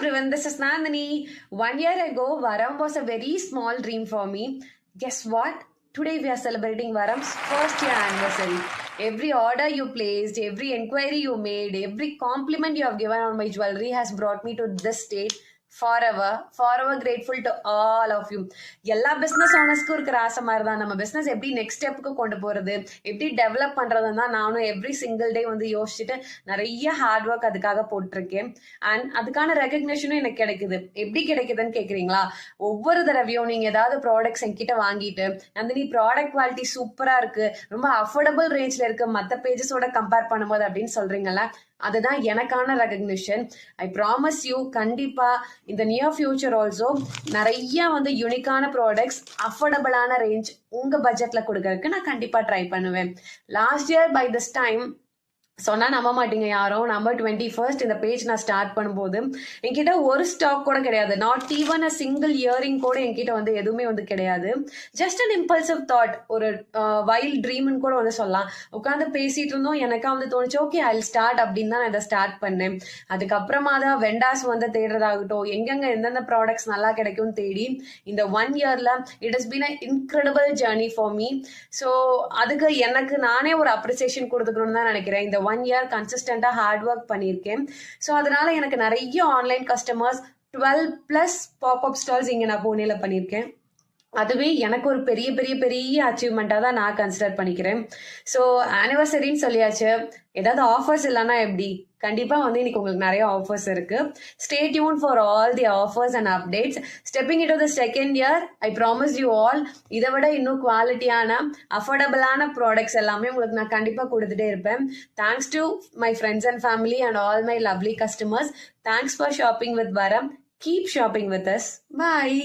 everyone, this is Nandini. 1 year ago, Varam was a very small dream for me. Guess what? Today we are celebrating Varam's first year anniversary. Every order you placed, every inquiry you made, every compliment you have given on my jewelry has brought me to this state. Forever grateful to all of you. எல்லா business ஓனர்ஸ்க்கும் இருக்கிற ஆசை மாதிரி தான் நம்ம business எப்படி next ஸ்டெப்புக்கு கொண்டு போகிறது, எப்படி டெவலப் பண்ணுறதுன்னு தான் நானும் எவ்ரி சிங்கிள் டே வந்து யோசிச்சுட்டு நிறைய ஹார்ட் ஒர்க் அதுக்காக போட்டிருக்கேன். அண்ட் அதுக்கான ரெகக்னேஷனும் எனக்கு கிடைக்குது. எப்படி கிடைக்குதுன்னு கேட்குறீங்களா? ஒவ்வொரு தடவையும் நீங்கள் ஏதாவது ப்ராடக்ட்ஸ் என்கிட்ட வாங்கிட்டு நந்தினி ப்ராடக்ட் குவாலிட்டி சூப்பராக இருக்குது, ரொம்ப அஃபோர்டபுள் ரேஞ்சில் இருக்குது மற்ற பேஜஸோட கம்பேர் பண்ணும்போது அப்படின்னு சொல்கிறீங்களா? அதுதான் எனக்கான ரெகக்னிஷன். ஐ ப்ராமிஸ் யூ, கண்டிப்பா இந்த நியர் ஃபியூச்சர் ஆல்சோ நிறைய வந்து யூனிக்கான ப்ராடக்ட்ஸ் அஃபோர்டபுளான ரேஞ்ச் உங்க பட்ஜெட்ல கொடுக்கறதுக்கு நான் கண்டிப்பா ட்ரை பண்ணுவேன். Last year by this time சொன்னா நம்ப மாட்டீங்க யாரும், நம்பர் 21 இந்த பேஜ் நான் ஸ்டார்ட் பண்ணும்போது என்கிட்ட ஒரு ஸ்டாக் கூட கிடையாது. Not even a single earring கூட என்கிட்ட வந்து எதுவுமே வந்து கிடையாது. ஜஸ்ட் அன் இம்பல்சிவ் தாட், ஒரு வைல்ட் ட்ரீம்னு கூட வந்து சொல்லலாம். உட்காந்து பேசிட்டு இருந்தோம், எனக்கா வந்து தோணுச்சு ஓகே ஐ ஸ்டார்ட் அப்படின்னு தான் நான் இதை ஸ்டார்ட் பண்ணேன். அதுக்கப்புறமா தான் வெண்டாஸ் வந்து தேடுறதாகட்டும், எங்கெங்க எந்தெந்த ப்ராடக்ட்ஸ் நல்லா கிடைக்கும்னு தேடி இந்த 1 இயர்ல it has been a incredible journey for me. So அதுக்கு எனக்கு நானே ஒரு அப்ரிசியேஷன் கொடுத்துக்கணும்னு தான் நினைக்கிறேன். இந்த 1 இயர் கன்சிஸ்டண்டா ஹார்ட் ஒர்க் பண்ணியிருக்கேன். ஸோ அதனால எனக்கு நிறைய ஆன்லைன் கஸ்டமர்ஸ், 12+ பாப்அப் ஸ்டால்ஸ் இங்கே நான் புனேல பண்ணியிருக்கேன். அதுவே எனக்கு ஒரு பெரிய பெரிய பெரிய அச்சீவ்மெண்ட்டாக தான் நான் கன்சிடர் பண்ணிக்கிறேன். ஸோ ஆனிவர்சரின்னு சொல்லியாச்சு, ஏதாவது ஆஃபர்ஸ் இல்லைன்னா எப்படி? கண்டிப்பாக வந்து இன்னைக்கு உங்களுக்கு நிறைய ஆஃபர்ஸ் இருக்கு. Stay tune for all the offers and updates. Stepping in to the second year, I promise you all இதை விட இன்னும் குவாலிட்டியான அஃபோர்டபுளான ப்ராடக்ட்ஸ் எல்லாமே உங்களுக்கு நான் கண்டிப்பாக கொடுத்துட்டே இருப்பேன். Thanks to my friends and family and all my lovely customers. Thanks for shopping with Varam. Keep shopping with us. Bye.